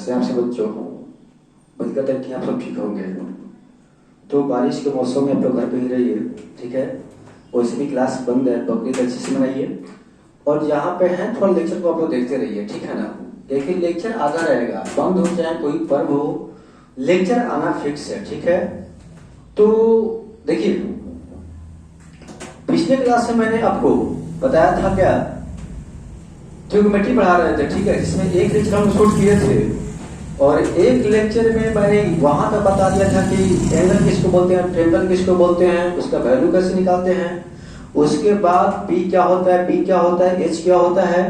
नमस्ते आपसे बच्चों। उम्मीद करते हैं कि आप सब ठीक होंगे। तो बारिश के मौसम में आप लोग घर पे ही रहिए, ठीक है। वैसे भी क्लास बंद है, बकरीद अच्छे से मनाइए। और जहाँ पे है थोड़ा लेक्चर को आप लोग देखते रहिए, ठीक है ना। देखिए लेक्चर आता रहेगा, बंद हो चाहे कोई पर्व हो, लेक्चर आना फिक्स है, ठीक है। तो देखिए पिछले क्लास में मैंने आपको बताया था क्या, ट्रिग्नोमेट्री पढ़ा रहे थे, ठीक है, जिसमें एक लेक्चर हम शूट किए थे और एक लेक्चर में मैंने वहां तक बता दिया था कि एंगल किसको बोलते हैं, ट्रायंगल किसको बोलते हैं, उसका वैल्यू कैसे निकालते हैं। उसके बाद पी क्या होता है, बी क्या होता है, एच क्या होता है।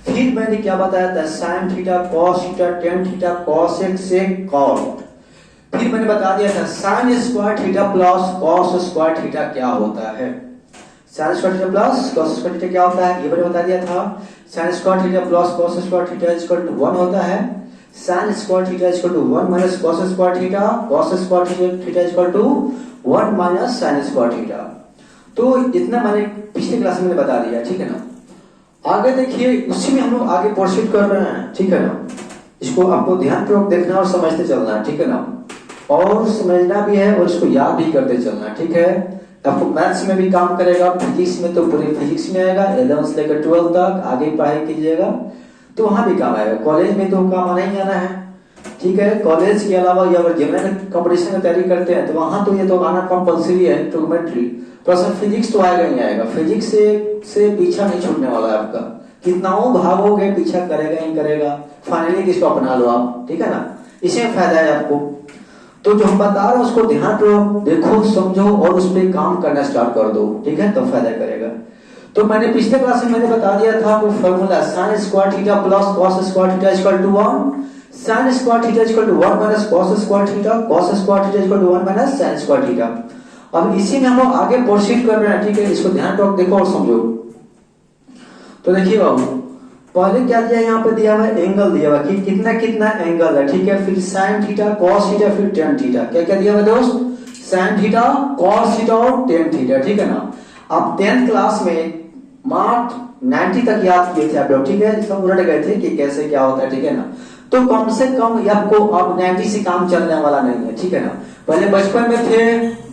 फिर मैंने क्या बताया था, sine theta, cos theta, tan theta, cosec sec cot. फिर मैंने बता दिया था sine square theta plus cos square theta क्या होता है। Sine square theta plus cos square theta क्या होता है ये मैंने बता दिया था। Sine square theta plus cos square theta equal to 1 होता है। Sine square theta equal to 1 minus cos square theta, cos square theta equal to 1 minus sine square theta. तो इतना मैंने पिछले क्लास में बता दिया, ठीक है ना। आगे देखिए उसी में हम लोग आगे प्रोसीड कर रहे हैं, ठीक है ना। इसको आपको ध्यानपूर्वक देखना और समझते चलना है, ठीक है ना। और समझना भी है और इसको याद भी करते चलना, ठीक है। आपको मैथ्स में भी काम करेगा, फिजिक्स में तो पूरे फिजिक्स में आएगा, 11 से लेकर 12 तक आगे पढ़ाई कीजिएगा तो वहां भी काम आएगा। कॉलेज में तो काम आना ही आना है, ठीक है। कॉलेज के अलावा या अगर जनरल कंपटीशन की तैयारी करते हैं तो वहां तो ये तो आना कंपलसरी है, ट्रिग्नोमेट्री। तो फिजिक्स तो आएगा ही आएगा, फिजिक्स से पीछा नहीं छूटने वाला है आपका। कितना भागोगे पीछा करेगा ही करेगा, फाइनली इसको अपना लो आप, ठीक है ना। इसमें फायदा है आपको। तो जो हम बता रहे हैं उसको ध्यान रखो, देखो, समझो और उस पर काम करना स्टार्ट कर दो, ठीक है, तो फायदा करेगा। तो मैंने पिछले क्लास में मैंने बता दिया था वो formula sine square theta plus cos square theta equal to 1, sine square theta equal to 1 minus cos square theta, cos square theta equal to 1 minus sine square theta. अब इसी में हम लोग आगे प्रोसीड कर रहे हैं, ठीक है। इसको ध्यान रखो, देखो और समझो। तो देखिए बाबू, पहले क्या दिया, यहाँ पे दिया हुआ एंगल दिया हुआ कि कितना कितना एंगल है, ठीक है। फिर साइन थीटा, कॉस थीटा, फिर टेन थीटा। क्या क्या दिया हुआ दोस्त, साइन थीटा, कॉस थीटा और टेन थीटा, ठीक है ना। आप 10th क्लास में मार्क 90 तक याद किए थे आप लोग, ठीक है। सब उलट गए थे कि कैसे क्या होता है, ठीक है ना। तो कम से कम आपको अब 90 से काम चलने वाला नहीं है, ठीक है ना। पहले बचपन में थे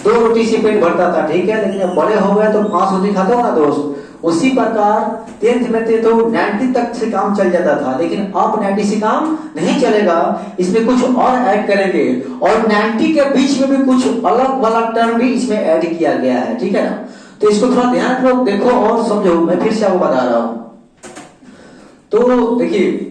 2 रोटी से पेट भरता था, ठीक है, लेकिन अब बड़े हो गए तो 5 रोटी खाते हो ना दोस्त। उसी प्रकार 10th में थे तो 90 तक से काम चल जाता था, लेकिन अब 90 से काम नहीं चलेगा। इसमें कुछ और ऐड करेंगे और 90 के बीच में भी कुछ अलग वाला टर्म भी इसमें ऐड किया गया है, ठीक है ना। तो इसको थोड़ा ध्यान रखो, देखो और समझो। मैं फिर से आपको बता रहा हूं। तो देखिए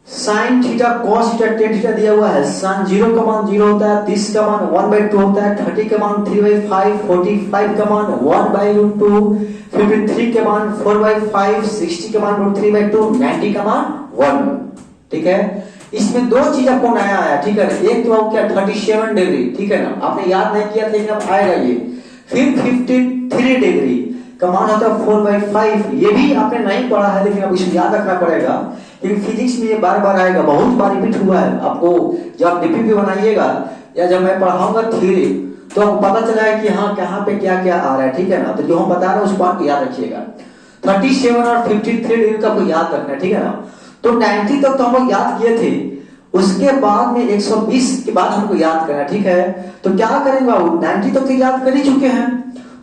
sign theta, cos theta, tan theta दिया हुआ है। साइन 0 का मान 0 होता है, 30 का मान 1/2 होता है, 30 का मान 3/5, 45 का मान 1/2, 53 के मान 4/5, 60 के मान 3/2, 90 का मान 1, ठीक है। इसमें 2 चीज आपको नया आया, ठीक है। एक तो आपको क्या 37 डिग्री, ठीक है ना, आपने याद नहीं किया था लेकिन अब आएगा ये। फिर 53 डिग्री का मान होता है 4/5, ये भी आपने नहीं पढ़ा है लेकिन अब इसको याद रखना पड़ेगा क्योंकि फिजिक्स में ये बार बार आएगा, बहुत बार रिपीट हुआ है। आपको जब डीपीपी बनाइएगा या जब मैं पढ़ाऊंगा थ्योरी तो आपको पता चला है कि हाँ कहाँ पे क्या क्या आ रहा है, ठीक है ना। तो जो हम बता रहे हैं उसको आप याद रखिएगा। 37 और 53 डिग्री का आपको याद रखना है, ठीक है ना। तो 90 तक तो हम लोग याद किए थे, उसके बाद में 120 के बाद हमको याद करना, ठीक है। तो क्या करेंगे बाबू, 90 तक तो याद कर ही चुके हैं,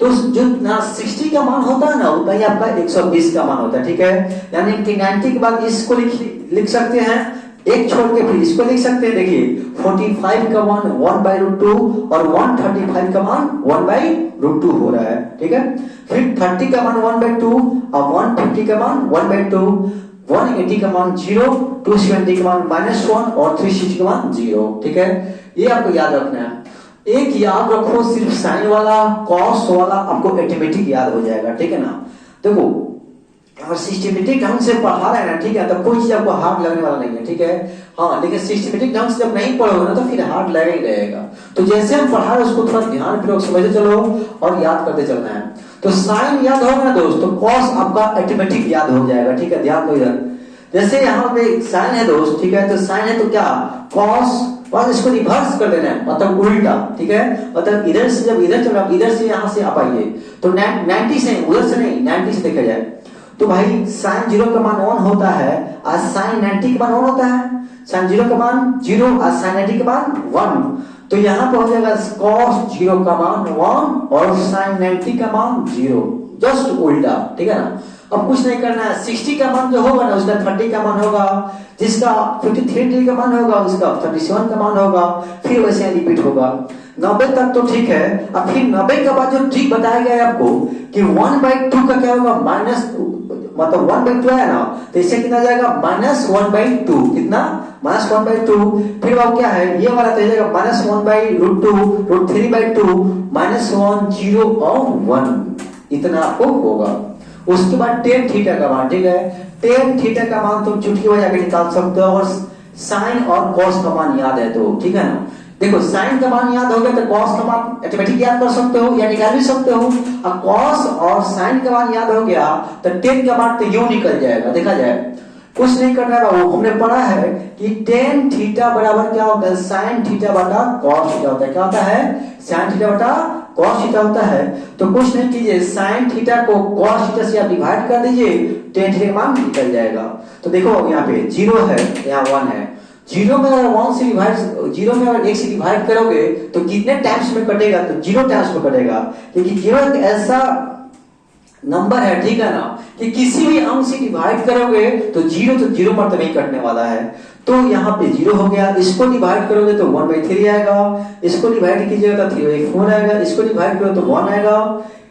तो जो 60 का मान होता है ना उतना ही आपका 120 का मान होता है, ठीक है। यानी कि 90 के बाद इसको लिख सकते हैं, एक छोड़ के फिर इसको लिख सकते हैं। देखिए 45 का मान 1/2 और 135 का मान 1/2 हो रहा है, ठीक है। फिर 30 का मान 1/2 और 150 का मान 1/2, 180 का मान 0, 270 का मान -1 और 360 का मान 0, ठीक है। ये आपको याद रखना है। एक याद रखो, सिर्फ साइन वाला, कॉस वाला आपको ऑटोमेटिक याद हो जाएगा, ठीक है ना। देखो अगर सिस्टमेटिक ढंग से पढ़ा रहे हैं ना, ठीक है, तो कोई चीज आपको हार्ड लगने वाला नहीं है, ठीक है। हाँ, लेकिन सिस्टमेटिक ढंग से जब नहीं पढ़ोगे ना तो फिर हार्ड लगेगा ही रहेगा। तो जैसे हम पढ़ा रहे उसको थोड़ा ध्यान पूर्वक समझते चलो और याद करते चलना है। तो साइन याद होगा ना दोस्त तो कॉस आपका ऑटोमेटिक याद हो जाएगा, ठीक है। ध्यान दो इधर, जैसे यहाँ पे साइन है दोस्त, ठीक है, तो साइन है तो क्या कॉस, और इसको रिवर्स कर देना है, मतलब उल्टा, ठीक है। मतलब इधर से जब इधर चलो, इधर से यहाँ से आप आइए तो 90 से उधर से नहीं 90 से देखा जाए तो भाई साइन 0 का मान 1 होता है और साइन 90 का मान 1 होता है। साइन 0 का मान 0 और साइन 90 का मान 1। तो यहाँ पर हो जाएगा cos 0 का मान 1 और साइन 90 का मान 0, जस्ट उल्टा, ठीक है ना। अब कुछ नहीं करना है, 60 का मान जो होगा ना उसका 30 का मान होगा, जिसका 53 डिग्री का मान होगा उसका 37 का मान होगा, फिर वैसे रिपीट होगा। 90 तक तो ठीक है। अब फिर 90 के बाद जो ट्रिक बताया गया है आपको कि 1/2 का क्या होगा, माइनस, मतलब 1/2 है ना, तो इससे कितना जाएगा -1/2, कितना -1/2। फिर वो क्या है, ये वाला तो जाएगा -1/√2, √3/2, -1 0 और 1, इतना आपको होगा। उसके बाद टेन थीटा का मान, ठीक है, टेन थीटा का मान तुम चुटकी बजा के निकाल सकते हो, और साइन और कॉस का मान याद है तो ठीक है ना। देखो साइन का मान याद हो गया तो कॉस का मान ऑटोमेटिक याद कर सकते हो या निकाल भी सकते हो। और कॉस और साइन का मान याद हो गया तो टेन का मान तो यूं निकल जाएगा, देखा जाए, कुछ नहीं करना है बाबू। हमने पढ़ा है कि टेन थीटा बराबर क्या होता है, साइन थीटा बटा कॉस थीटा होता है। क्या होता है, साइन थीटा बटा कॉस थीटा होता है। तो कुछ नहीं कीजिए, साइन थीटा को कॉस थीटा से आप डिवाइड कर दीजिए, टेन थीटा का मान निकल जाएगा। तो देखो यहाँ पे 0 है, यहाँ 1 है। 0 में अगर 1 से डिवाइड, 0 में अगर 1 से डिवाइड करोगे तो कितने टाइम्स में कटेगा, तो 0 टाइम्स में कटेगा, क्योंकि 0 एक ऐसा नंबर है, ठीक है ना, कि किसी भी अंक से डिवाइड करोगे तो 0 पर तो नहीं कटने वाला है। तो यहाँ पे 0 हो गया, इसको डिवाइड करोगे तो 1/3 आएगा, इसको डिवाइड कीजिएगा तो 3/4 आएगा, इसको डिवाइड करो तो 1 आएगा,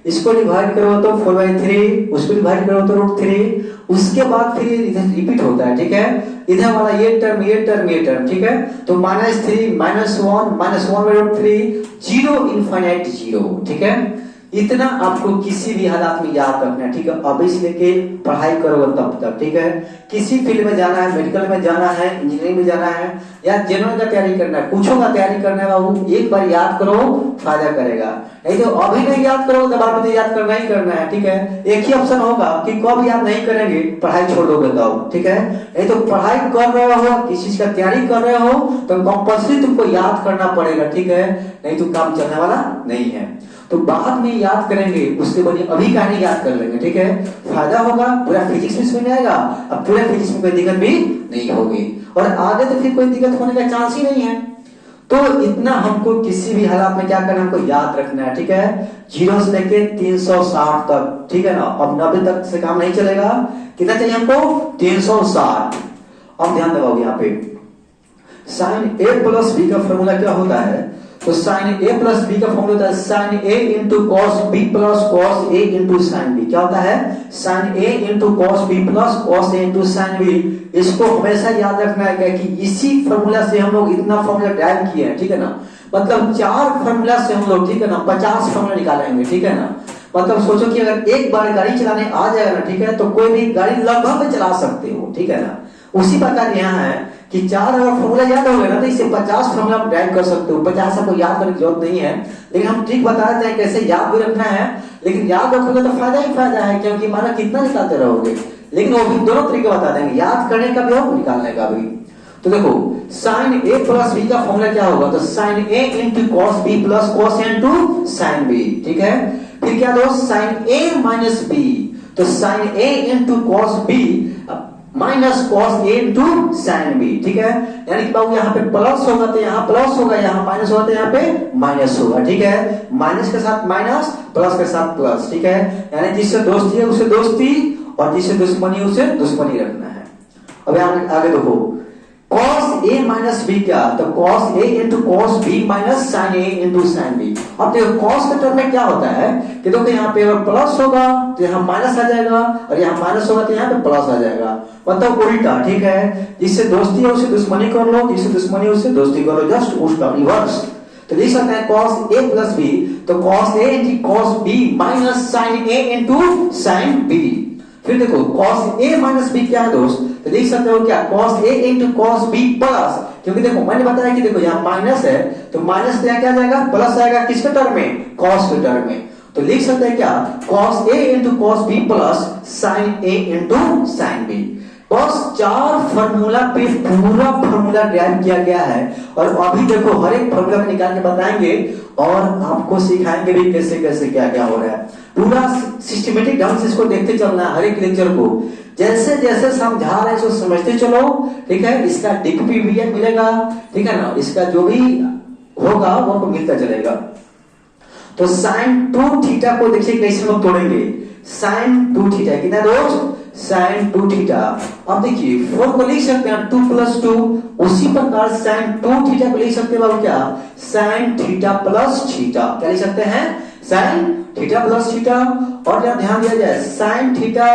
इसको डिवाइड करो तो 4/3, उसको डिवाइड करो तो √3। उसके बाद फिर इधर रिपीट होता है, ठीक है, इधर वाला ये टर्म ये टर्म ये टर्म, ठीक है। तो -3 -1 -1/√3 0 इनफाइनाइट 0, ठीक है। इतना आपको किसी भी हालात में याद रखना है, ठीक है। अभी से लेके पढ़ाई करोगे तब तक, ठीक है। किसी फील्ड में जाना है, मेडिकल में जाना है, इंजीनियरिंग में जाना है या जनरल का तैयारी करना है, कुछों का तैयारी करना है बाबू, एक बार याद करो, फायदा करेगा। नहीं तो अभी नहीं याद करोगे तो बाद में तो याद करना ही करना है, ठीक है। एक ही ऑप्शन होगा कि कब याद नहीं करेंगे, पढ़ाई छोड़ दोगे तब, ठीक है। नहीं तो पढ़ाई कर रहे हो, किसी चीज का तैयारी कर रहे हो तो कंपल्सरी तुमको याद करना पड़ेगा, ठीक है, नहीं तो काम चलने वाला नहीं है। तो बाद में याद करेंगे, उसके बाद अभी कहानी याद कर लेंगे, ठीक है। फायदा होगा, पूरा फिजिक्स में समझ में आएगा, अब पूरा फिजिक्स में कोई दिक्कत भी नहीं होगी, और आगे तो फिर कोई दिक्कत होने का चांस ही नहीं है। तो इतना हमको किसी भी हालात में क्या करना है, हमको याद रखना है, ठीक है। 0 से लेके 360 तक, ठीक है ना। अब 90 तक से काम नहीं चलेगा, कितना चाहिए हमको, 360। अब ध्यान दबाओ यहाँ पे, साइन a प्लस b का फॉर्मूला क्या होता है, तो साइन a प्लस b का फॉर्मूला होता है sine a into cos b plus cos a into sine b। क्या होता है, sine a into cos b plus cos a into sine b। इसको हमेशा याद रखना है कि इसी फॉर्मूला से हम लोग इतना फॉर्मूला ड्राइव किए हैं, ठीक है ना। मतलब 4 फॉर्मूला से हम लोग, ठीक है ना, 50 फॉर्मूला निकालेंगे, ठीक है ना। मतलब सोचो कि अगर एक बार गाड़ी चलाने आ जाएगा ना, ठीक है, तो कोई भी गाड़ी लगभग चला सकते हो, ठीक है ना। उसी प्रकार यहाँ है कि 4 अगर फॉर्मूला याद हो गए ना तो इससे 50 फॉर्मूला आप ड्राइव कर सकते हो। 50 आपको याद करने की जरूरत नहीं है, लेकिन हम ट्रिक बता देते हैं कैसे याद भी रखना है। लेकिन याद रखोगे तो फायदा ही फायदा है, क्योंकि माना कितना निकालते रहोगे, लेकिन वो भी दोनों तरीके बता देंगे, याद करने का भी और निकालने का भी। तो देखो साइन a प्लस b का फॉर्मूला क्या होगा, तो sine a into cos b plus cos a into sine b, ठीक है। फिर क्या दो, साइन a माइनस b, तो sine a into cos b minus cos a into sine b, ठीक है। यानी कि बाबू यहाँ पे प्लस होगा तो यहाँ प्लस होगा, यहाँ माइनस होगा तो यहाँ पे माइनस होगा, ठीक है। माइनस के साथ माइनस, प्लस के साथ प्लस, ठीक है। यानी जिससे दोस्ती है उसे दोस्ती, और जिससे दुश्मनी है उसे दुश्मनी रखना है। अब आगे देखो, cos a माइनस b क्या, तो cos a into cos b minus sin a into sin b। अब देखो cos के टर्म में क्या होता है कि देखो यहाँ पे अगर प्लस होगा तो यहाँ माइनस आ जाएगा, और यहाँ माइनस होगा तो यहाँ पे प्लस आ जाएगा, मतलब उल्टा, ठीक है। जिससे दोस्ती है उसे दुश्मनी कर लो, जिससे दुश्मनी है उसे दोस्ती करो, जस्ट उसका रिवर्स। तो लिख सकते हैं cos a प्लस b, तो cos a into cos b minus sin a into sin b। फिर देखो cos a माइनस b क्या है दोस्त, तो देख सकते हो क्या, cos a into cos b plus, क्योंकि देखो मैंने बताया कि देखो यहाँ माइनस है तो माइनस से क्या जाएगा, प्लस आएगा, किसके टर्म में, cos के टर्म में। तो लिख सकते हैं क्या, cos a into cos b plus sin a into sin b। बस 4 फार्मूला पे पूरा फार्मूला ड्राइव किया गया है। और अभी देखो हर एक फार्मूला को निकाल के बताएंगे और आपको सिखाएंगे भी कैसे कैसे क्या क्या हो रहा है। पूरा सिस्टमेटिक ढंग से इसको देखते चलना है, हर एक लेक्चर को जैसे जैसे समझा रहे हैं इसको समझते चलो, ठीक है। इसका डीपी भी मिलेगा, ठीक है ना, इसका जो भी होगा वो आपको मिलता चलेगा। तो sin 2 थीटा को देखिए कैसे हम तोड़ेंगे। sin 2 थीटा कितना दोस्त, sin 2 थीटा। अब देखिए 4 को लिख सकते हैं 2 + 2, उसी प्रकार sin 2 थीटा को लिख सकते हैं क्या, sin थीटा प्लस थीटा। क्या लिख सकते हैं, sin थीटा प्लस थीटा। और जब ध्यान दिया जाए sin थीटा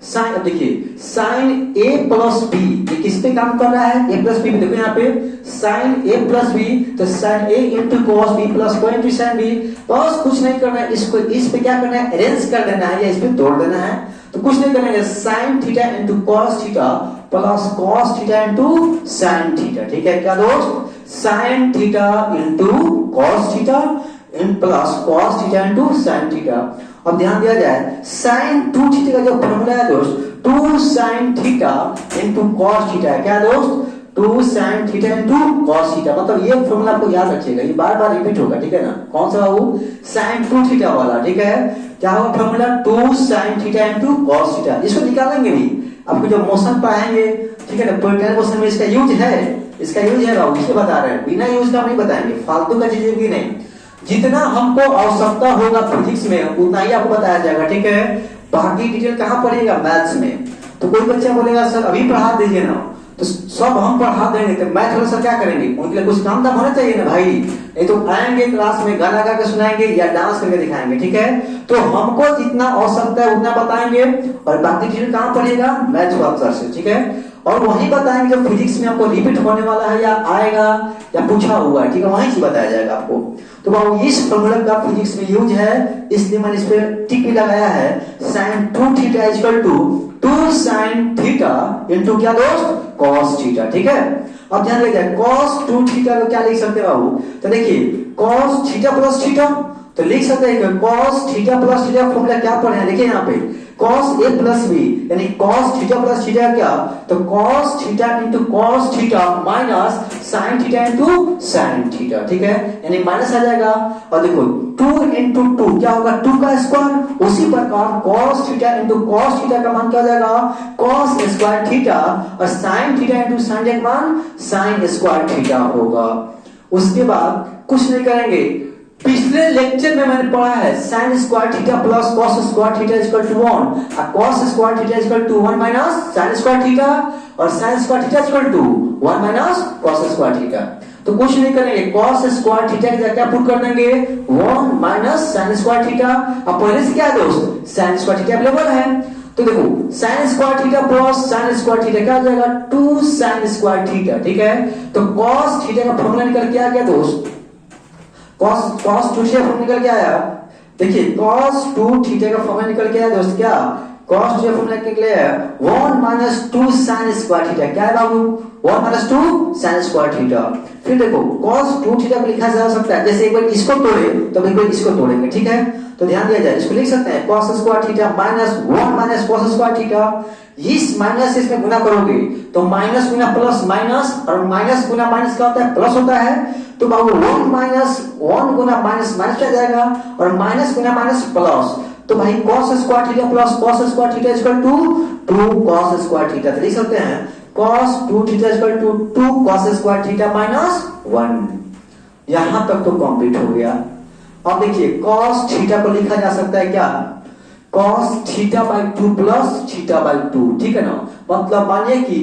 साइन, अब देखिए sin a प्लस b, ये किस पे काम कर रहा है, a प्लस b। देखो यहाँ पे sin a प्लस b, तो sin a into cos b plus को इंटू sin b। बस कुछ नहीं करना है, इसको इस पे क्या करना है, अरेंज कर देना है या इस पे तोड़ देना है। तो कुछ नहीं करना है, sin theta into cos theta plus cos theta into sin theta, ठीक है क्या दोस्त, sin theta into cos theta plus cos theta into sin theta. अब ध्यान दिया जाए sin 2 थीटा का जो फॉर्मूला है दोस्त, 2 sin theta into cos theta. क्या दोस्त, 2 sin theta into cos theta. मतलब ये फॉर्मूला आपको याद रखिएगा, ये बार बार रिपीट होगा, ठीक है ना। कौन सा वो, sin 2 थीटा वाला, ठीक है। क्या होगा formula, 2 sin theta into cos theta. इसको निकालेंगे भी, आपको जो मोशन पढ़ाएंगे, ठीक है ना, पोलराइज मोशन में इसका यूज है, इसका यूज है बाबू, इसको बता रहे हैं, बिना यूज का नहीं बताएंगे, फालतू का चीजें भी नहीं। जितना हमको आवश्यकता होगा फिजिक्स में उतना ही आपको बताया जाएगा, ठीक है। बाकी डिटेल कहाँ पढ़ेगा, मैथ्स में। तो कोई बच्चा बोलेगा सर अभी पढ़ा दीजिए ना, तो सब हम पढ़ा देंगे, तो मैथ वाले सर क्या करेंगे, उनके लिए कुछ काम दाम होना चाहिए ना भाई। नहीं तो आएंगे क्लास में गाना गा के सुनाएंगे या डांस करके दिखाएंगे, ठीक है। तो हमको जितना आवश्यकता है उतना बताएंगे और बाकी डिटेल कहाँ पढ़ेगा, मैथ्स वाले से, ठीक है। और वही बताएंगे जो फिजिक्स में आपको रिपीट होने वाला है या आएगा या पूछा हुआ है, ठीक है, वहीं से बताया जाएगा आपको। तो बाबू इस फॉर्मूला का फिजिक्स में यूज है, इसलिए मैंने इस पे टिक भी लगाया है, sin 2 theta equal to 2 sin theta into क्या दोस्त, cos थीटा, ठीक है। अब ध्यान रखिए cos 2 थीटा को क्या लिख सकते हैं बाबू, तो देखिए cos थीटा प्लस थीटा, तो लिख सकते हैं कि cos theta plus theta formula क्या पढ़े हैं, देखिए यहाँ पे cos a प्लस b यानी cos थीटा प्लस थीटा क्या, तो cos theta into cos theta minus sin theta into sin theta, ठीक है, यानी माइनस आ जाएगा। और देखो 2 इंटू 2 क्या होगा, 2 का स्क्वायर। उसी प्रकार cos theta into cos theta का मान क्या हो जाएगा, cos स्क्वायर थीटा, और sin theta into sin theta का मान sin स्क्वायर थीटा होगा। उसके बाद कुछ नहीं करेंगे, पिछले लेक्चर में मैंने पढ़ा है sin square theta plus cos square theta equal to 1 और cos square theta equal to 1 minus sin square theta, और sin square theta equal to 1 minus cos square theta. तो कुछ नहीं करेंगे, cos स्क्वायर थीटा की जगह क्या पुट कर देंगे, 1 माइनस sin स्क्वायर थीटा। अब पहले से क्या है दोस्त, sin स्क्वायर थीटा अवेलेबल है, तो देखो sin square theta plus sin square theta क्या हो जाएगा, 2 sin स्क्वायर थीटा, ठीक है। तो cos थीटा का फॉर्मूला निकल के आ गया दोस्त, cos 2 थीटा फॉर्मूला निकल के आया। देखिए cos 2 थीटा का फॉर्मूला निकल के आया दोस्त, क्या cos 2 फॉर्मूला निकल आया 1 माइनस 2 sin स्क्वायर थीटा। क्या है बाबू, 1 माइनस 2 sin स्क्वायर थीटा। फिर देखो cos 2 थीटा को लिखा जा सकता है, जैसे एक बार इसको तोड़े तो एक बार इसको तोड़ेंगे, ठीक है। तो ध्यान दिया जाए, इसको लिख सकते हैं cos square theta minus 1 minus cos square theta. इस माइनस इसमें गुना करोगे तो माइनस गुना प्लस माइनस, और माइनस गुना माइनस क्या होता है, प्लस होता है। तो बाबू 1 माइनस 1 गुना माइनस माइनस क्या जाएगा, और माइनस गुना माइनस प्लस। तो भाई cos square theta plus cos square theta equal to 2 cos square theta. तो लिख सकते हैं cos 2 theta equal to 2 cos square theta minus 1। यहां तक तो कंप्लीट हो गया। अब देखिए cos थीटा को लिखा जा सकता है क्या, cos theta by 2 plus theta by 2, ठीक है ना। मतलब मानिए कि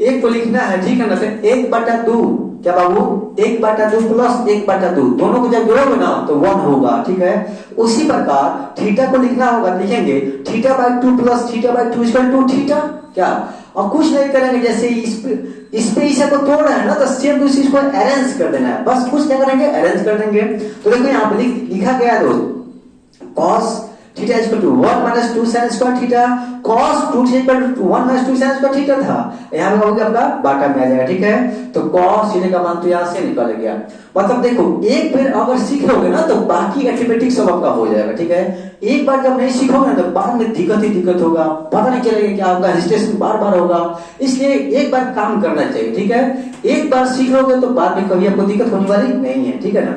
एक को लिखना है, ठीक है ना, तो 1/2 क्या बाबू, 1/2 प्लस 1/2, दोनों को जब जोड़ोगे ना तो 1 होगा, ठीक है। उसी प्रकार थीटा को लिखना होगा, लिखेंगे theta by 2 plus theta by 2 equal to theta क्या। और कुछ नहीं करेंगे, जैसे इस पे इसे को तोड़ रहे हैं ना, तो सेम दूसरी इसको अरेंज कर देना है, बस कुछ नहीं करेंगे, अरेंज कर देंगे। तो देखो यहाँ पे लिखा गया है दोस्त cos theta is equal to 1 minus 2 sin square theta, cos 2 theta equal to 1 minus 2 sin square theta था। यहाँ पे हो गया आपका बाटा में आ जाएगा, ठीक है। तो cos थीटा का मान तो यहाँ से निकल गया। मतलब देखो एक बार अगर सीखोगे ना तो बाकी अरिथमेटिक सब आपका हो जाएगा, ठीक है। एक बार जब नहीं सीखोगे ना तो बाद में दिक्कत ही दिक्कत होगा, पता नहीं चलेगा क्या होगा, रजिस्ट्रेशन बार बार होगा। इसलिए एक बार काम करना चाहिए, ठीक है। एक बार सीख लोगे तो बाद में कभी आपको दिक्कत होने वाली नहीं है, ठीक है ना।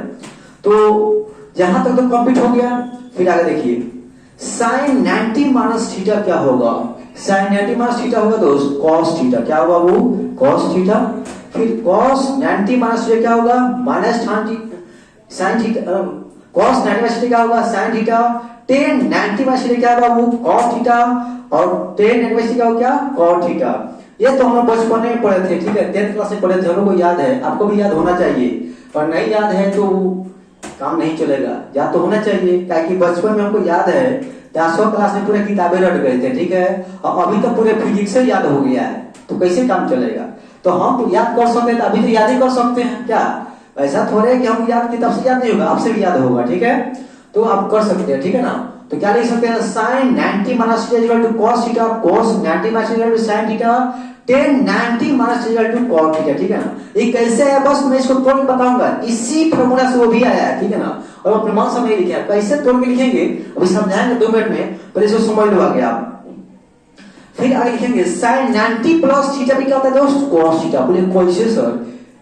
तो जहां तक तो कंप्लीट हो गया। फिर आगे देखिए sin 90 माइनस थीटा क्या होगा। sin 90 माइनस थीटा होगा दोस्त cos थीटा, क्या होगा वो cos थीटा। फिर cos 90 माइनस थीटा क्या होगा minus sin theta, cos 90 minus theta क्या होगा sin theta. tan 90 minus theta क्या होगा वो cos थीटा, और tan 90 माइनस थीटा क्या cot थीटा। ये तो हम लोग बचपन में पढ़े थे, ठीक है, 10th क्लास में पढ़े थे, हम लोग को याद है, आपको भी याद होना चाहिए। और नहीं याद है तो काम नहीं चलेगा, याद तो होना चाहिए, क्योंकि बचपन में हमको याद है 10वीं क्लास में पूरे किताबें रट गए थे, ठीक है। और अभी तो पूरे फिजिक्स से याद हो गया है, तो कैसे काम चलेगा। तो हम तो याद कर सकते हैं, तो अभी तो याद ही कर सकते हैं क्या। ऐसा थोड़े कि हम याद किताब से याद नहीं होगा, आपसे भी याद होगा, ठीक है। तो आप कर सकते हैं, ठीक है ना। तो क्या लिख सकते हैं sin 90 minus theta equal to cos theta, cos 90 minus theta equal to sin theta, tan 90 minus theta equal to cot theta, ठीक है ना। ये कैसे है बस मैं इसको तोड़ के बताऊंगा, इसी फार्मूला से वो भी आया है, ठीक है ना। और अपने मन से नहीं लिखे, कैसे तोड़ के लिखेंगे अभी समझाएंगे 2 मिनट में, पहले इसको समझ लो आगे आप। फिर आगे लिखेंगे sin 90 प्लस थीटा भी क्या होता है दोस्त cos थीटा। बोले कैसे सर,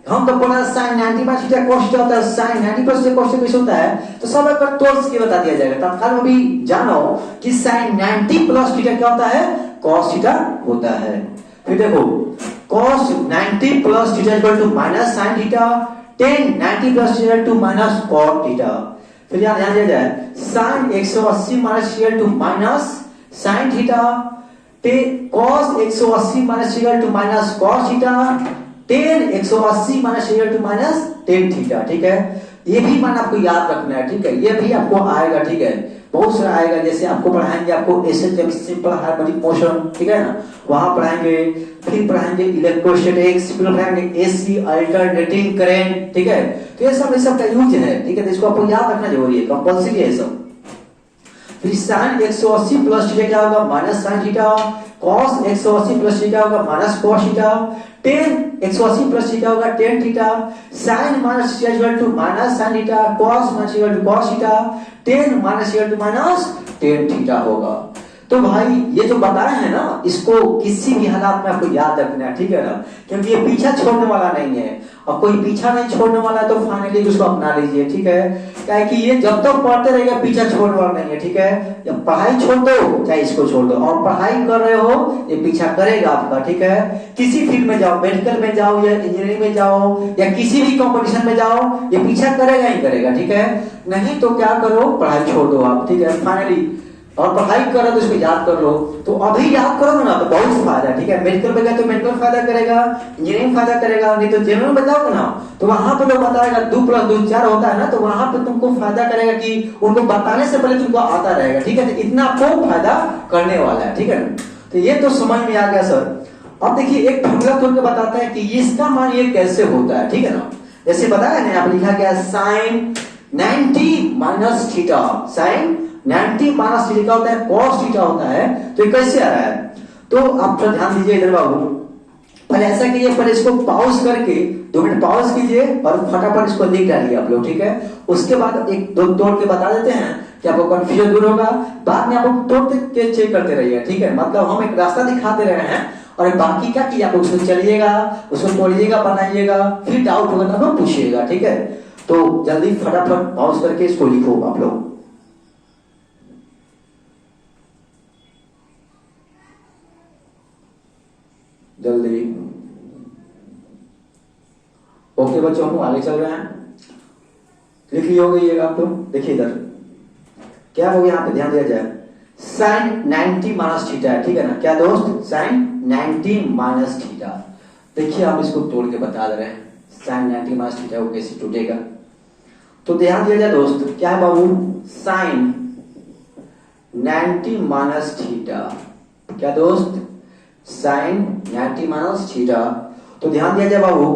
हम तो पढ़ा sin 90 minus theta cos theta होता है, sin 90 plus theta cos theta कैसे होता है। तो सब एक बार तोड़ के बता दिया जाएगा, तत्काल में भी जानो कि sin 90 प्लस थीटा क्या होता है cos थीटा होता है। फिर देखो cos 90 plus theta equal to minus sin theta, tan 90 plus theta equal to minus cot theta. फिर यहाँ ध्यान दिया जाए sin 180 minus theta equal to minus sin theta, cos 180 minus theta equal to minus cos theta, tan 180 minus theta equal to minus tan theta, ठीक है। ये भी मान आपको याद रखना है, ठीक है। ये भी आपको आएगा, ठीक है, बहुत सारा आएगा। जैसे आपको पढ़ाएंगे, आपको एसएच सिंपल हार्मोनिक मोशन, ठीक है ना, वहां पढ़ाएंगे। फिर पढ़ाएंगे इलेक्ट्रोस्टैटिक्स, फिर पढ़ाएंगे एसी अल्टरनेटिंग करंट, ठीक है। तो ये सब का यूज है, ठीक है। तो इसको आपको याद रखना जरूरी है, कंपल्सरी है सब। फिर sin 180 प्लस थीटा क्या होगा minus sin theta, cos 180 plus theta होगा minus cos theta, tan 180 plus theta होगा tan theta, sin minus theta equal to minus sin theta, cos minus equal to cos theta, tan minus equal to minus tan theta होगा। तो भाई ये जो बताए हैं ना, इसको किसी भी हालात में आपको याद रखना है, ठीक है ना, क्योंकि ये पीछा छोड़ने वाला नहीं है। और कोई पीछा नहीं छोड़ने वाला है तो फाइनली उसको अपना लीजिए, ठीक है। क्या कि ये जब तक पढ़ते रहेगा पीछा छोड़ने वाला नहीं है, ठीक है। जब पढ़ाई छोड़ दो चाहे इसको छोड़ दो, और पढ़ाई कर रहे हो ये पीछा करेगा आपका, ठीक है। किसी फील्ड में जाओ, मेडिकल में जाओ या इंजीनियरिंग में जाओ या किसी भी कंपटीशन में जाओ, ये पीछा करेगा ही करेगा, ठीक है। नहीं तो क्या करो, पढ़ाई छोड़ दो आप, ठीक है, फाइनली। और पढ़ाई कर रहे हो तो इसको याद कर लो। तो अभी याद करोगे ना तो बहुत फायदा, ठीक है। मेडिकल में गए तो मेडिकल फायदा करेगा, इंजीनियरिंग फायदा करेगा। नहीं तो जनरल में जाओगे ना तो वहां पे लोग बताएगा 2 + 2 4 होता है ना, तो वहां पे तुमको फायदा करेगा कि उनको बताने से पहले तुमको आता रहेगा, ठीक है। तो इतना आपको फायदा करने वाला है, ठीक है। तो ये तो समझ में आ गया सर। अब देखिए एक फॉर्मूला तोड़ के बताता है कि इसका मान ये कैसे होता है, ठीक है ना। जैसे बताया ना, यहाँ पे लिखा गया sin 90 minus theta, sin 90 minus theta क्या होता है cos थीटा होता है। तो ये कैसे आ रहा है, तो आप थोड़ा ध्यान दीजिए इधर बाबू। पहले ऐसा कीजिए, पहले इसको पॉज करके 2 मिनट पॉज कीजिए और फटाफट इसको लिख डालिए आप लोग, ठीक है। उसके बाद एक दो तोड़ के बता देते हैं कि आपको कंफ्यूजन दूर होगा। बाद में आप तोड़ के चेक करते रहिए, ठीक है। मतलब हम एक रास्ता दिखाते रहे हैं और बाकी क्या किया, आप उसको चलिएगा, उसको तोड़िएगा, बनाइएगा, फिर डाउट होगा तो आप पूछिएगा, ठीक है। तो जल्दी फटाफट पॉज करके इसको लिखो आप लोग। जल्दी। ओके बच्चों, हम आगे चल रहे हैं। लिख ली होगी ये आप लोग। देखिए इधर क्या हो गया, यहाँ पे ध्यान दिया जाए। sin 90 माइनस थीटा है, ठीक है ना। क्या दोस्त, sin 90 माइनस थीटा। देखिए आप इसको तोड़ के बता दे रहे हैं, sin 90 माइनस थीटा वो कैसे टूटेगा। तो ध्यान दिया जाए दोस्त, क्या है बाबू, sin 90 माइनस थीटा। क्या दोस्त, sin 90 माइनस थीटा। तो ध्यान दिया जाए बाबू,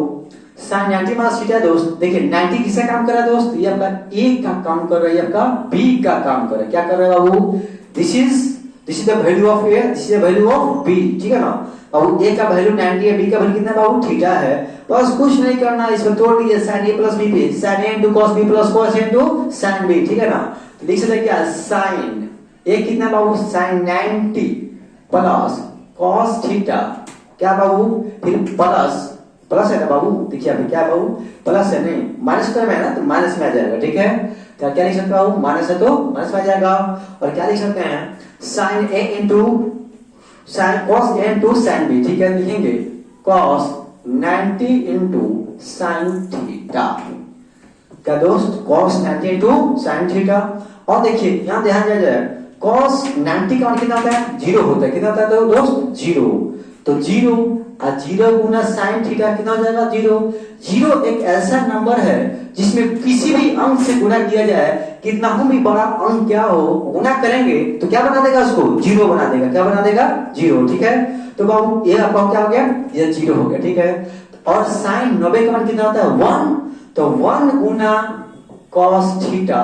साइन 90 माइनस थीटा दोस्त, देखिए 90 किसका काम कर रहा है दोस्त, ये आपका ए का काम कर रहा है, आपका बी का काम कर रहा है। क्या कर रहा है बाबू, this is the value of a, this is the value of b, ठीक है ना। बाबू ए का वैल्यू 90 है, बी का वैल्यू कितना बाबू थीटा है। बस कुछ नहीं करना, इसमें तोड़ दीजिए साइन ए प्लस बी पे, sine A into cos B plus cos A into sine B, ठीक है ना। तो लिख सकते क्या, साइन ए कितना बाबू, साइन 90 प्लस कॉस थीटा, क्या बाबू, फिर प्लस है ना बाबू, देखिए अभी क्या बाबू प्लस है, नहीं माइनस टर्म है ना, तो माइनस में आ जाएगा, ठीक है। तो क्या लिख सकते हो बाबू, माइनस है तो माइनस में आ जाएगा। और क्या लिख सकते हैं, sign A into sine cos A into sine B, ठीक है। लिखेंगे कॉस 90 इंटू साइन थीटा, क्या दोस्त, कॉस 90 इंटू साइन थीटा। और देखिए यहां ध्यान दिया जाए, कॉस 90 का मान कितना होता है, 0 होता है, कितना होता है तो दोस्त 0, तो 0 और 0 गुना साइन थीटा कितना हो जाएगा 0। 0 एक ऐसा नंबर है जिसमें किसी भी अंक से गुणा किया जाए, कितना भी बड़ा अंक क्या हो, गुणा करेंगे तो क्या बना देगा उसको, 0 बना देगा, क्या बना देगा 0, ठीक है। तो बाबू ये आपका क्या हो गया, ये 0 हो गया, ठीक है। और साइन 90 का मान कितना होता है 1, तो 1 गुना कॉस थीटा,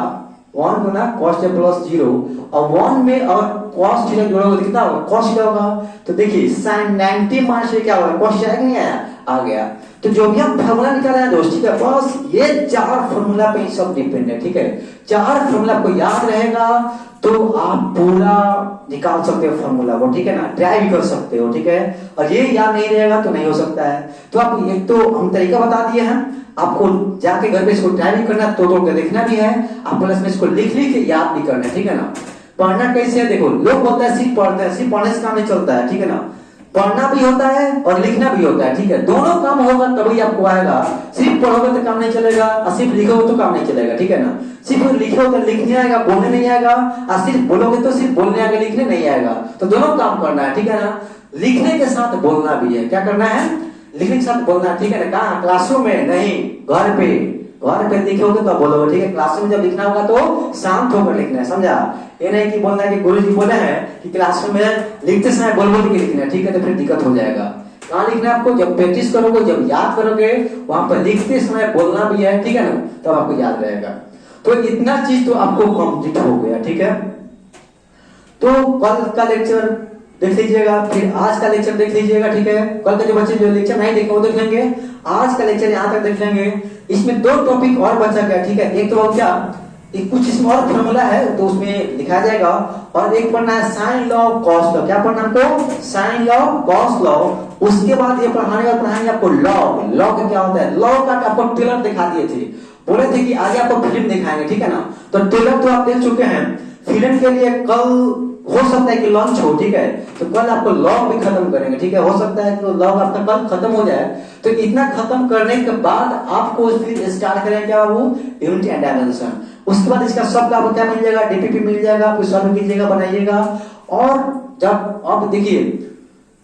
1 गुना कॉस थीटा प्लस 0, और 1 में और कॉस थीटा जोड़ोगे तो कितना होगा, कॉस थीटा होगा। तो देखिए साइन 90 माइनस से क्या होगा, कॉस थीटा नहीं आया, आ गया। तो जो भी हम फार्मूला निकाला है दोस्त, ठीक है, बस ये 4 फार्मूला पे सब डिपेंड है, ठीक है। 4 फार्मूला आपको याद रहेगा तो आप पूरा निकाल सकते हो फार्मूला को, ठीक है ना, ट्राई भी कर सकते हो, ठीक है। और ये याद नहीं रहेगा तो नहीं हो सकता है। तो आप एक तो हम तरीका बता दिए हैं, आपको जाके घर पे इसको ट्राई भी करना, तोड़ के देखना भी है, आप प्लस में इसको लिख के याद भी करना है, ठीक है ना। पढ़ना कैसे है, देखो लोग बोलते हैं सिर्फ पढ़ते हैं, सिर्फ पढ़ने से काम नहीं चलता है, ठीक है ना। पढ़ना भी होता है और लिखना भी होता है, ठीक है, दोनों काम होगा तभी आपको आएगा। सिर्फ पढ़ोगे तो काम नहीं चलेगा, और सिर्फ लिखोगे तो काम नहीं चलेगा, ठीक है ना। सिर्फ लिखोगे तो लिखने आएगा, बोलने नहीं आएगा, और सिर्फ बोलोगे तो सिर्फ बोलने आएगा, लिखने नहीं आएगा। तो दोनों काम करना है, ठीक है ना। लिखने के साथ बोलना भी है, क्या करना है, लिखने के साथ बोलना, ठीक है ना। कहाँ, क्लासरूम में नहीं, घर पे, घर पे लिखोगे तो बोलोगे, ठीक है। क्लासरूम में जब लिखना होगा तो शांत होकर लिखना है, समझा। ये नहीं कि बोलना है कि गुरुजी बोले हैं कि क्लासरूम में लिखते समय बोल बोल के लिखना है, ठीक है, तो फिर दिक्कत हो जाएगा। कहाँ लिखना है आपको, जब प्रैक्टिस करोगे, जब याद करोगे, वहां पर लिखते समय बोलना भी है, ठीक है ना, तब तो आपको याद रहेगा। तो इतना चीज तो आपको कंप्लीट हो गया, ठीक है। तो कल का लेक्चर देख लीजिएगा, फिर आज का लेक्चर देख लीजिएगा, ठीक है। कल के जो बच्चे जो लेक्चर नहीं देखे वो देख लेंगे, आज का लेक्चर यहाँ तक देख लेंगे। इसमें 2 टॉपिक और बचा गया, ठीक है। एक तो क्या, एक कुछ इसमें और फॉर्मूला है तो उसमें लिखा जाएगा, और एक पढ़ना है साइन लॉ कॉस लॉ, क्या पढ़ना हमको, साइन लॉ कॉस लॉ। उसके बाद ये पढ़ाएंगे आपको लॉग। लॉग क्या होता है, लॉग का आपको ट्रेलर दिखा दिए थे, बोले थे कि आगे आपको फिल्म दिखाएंगे, ठीक है ना। तो ट्रेलर तो आप देख चुके हैं, फिल्म के लिए कल हो सकता है कि लॉन्च हो, ठीक है, तो कल आपको लॉग भी खत्म करेंगे, ठीक है। हो सकता है कि लॉग आपका कल खत्म हो जाए, तो इतना खत्म करने के बाद आपको फिर स्टार्ट करेंगे क्या वो, यूनिट एंड डायमेंशन। उसके बाद इसका सबका आपको क्या मिल जाएगा, डीपीपी मिल जाएगा, फिर सॉल्व कीजिएगा, बनाइएगा। और जब अब देखिए,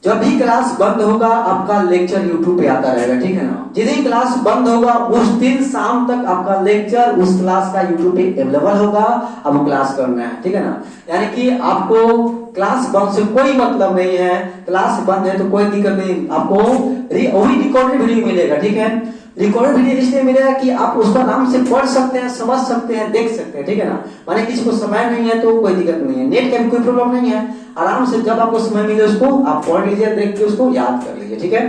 जब भी क्लास बंद होगा आपका लेक्चर यूट्यूब पे आता रहेगा, ठीक है ना। जिस दिन क्लास बंद होगा उस दिन शाम तक आपका लेक्चर उस क्लास का यूट्यूब पे अवेलेबल होगा, अब क्लास करना है, ठीक है ना। यानी कि आपको क्लास बंद से कोई मतलब नहीं है, क्लास बंद है तो कोई दिक्कत नहीं, आपको वही रिकॉर्डेड वीडियो मिलेगा, ठीक है। रिकॉर्डेड वीडियो इसलिए मिलेगा कि आप उसको आराम से पढ़ सकते हैं, समझ सकते हैं, देख सकते हैं, ठीक है ना। माने किसी को समय नहीं है तो कोई दिक्कत नहीं है, नेट का भी कोई प्रॉब्लम नहीं है, आराम से जब आपको समय मिले उसको आप पढ़ लीजिए, देख के उसको याद कर लीजिए, ठीक है।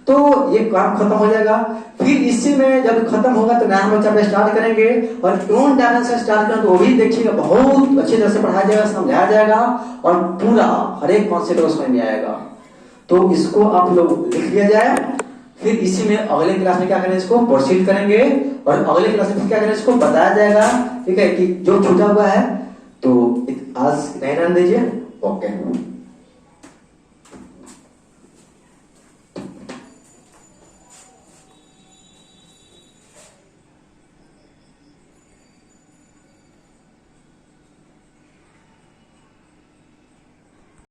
तो ये काम खत्म हो जाएगा। फिर इसी में जब खत्म होगा तो नया चैप्टर स्टार्ट करेंगे, और यूनिट डायमेंशन स्टार्ट करें तो वो भी देखिएगा, बहुत अच्छी तरह से पढ़ाया जाएगा, समझाया जाएगा, और पूरा हर एक कॉन्सेप्ट उसमें में आएगा। तो इसको आप लोग लिख लिया जाए, फिर इसी में अगले क्लास में क्या करें, इसको प्रोसीड करेंगे, और अगले क्लास में क्या करें इसको बताया जाएगा, ठीक है, कि जो छूटा हुआ है। तो आज नहीं रहने दीजिए, ओके।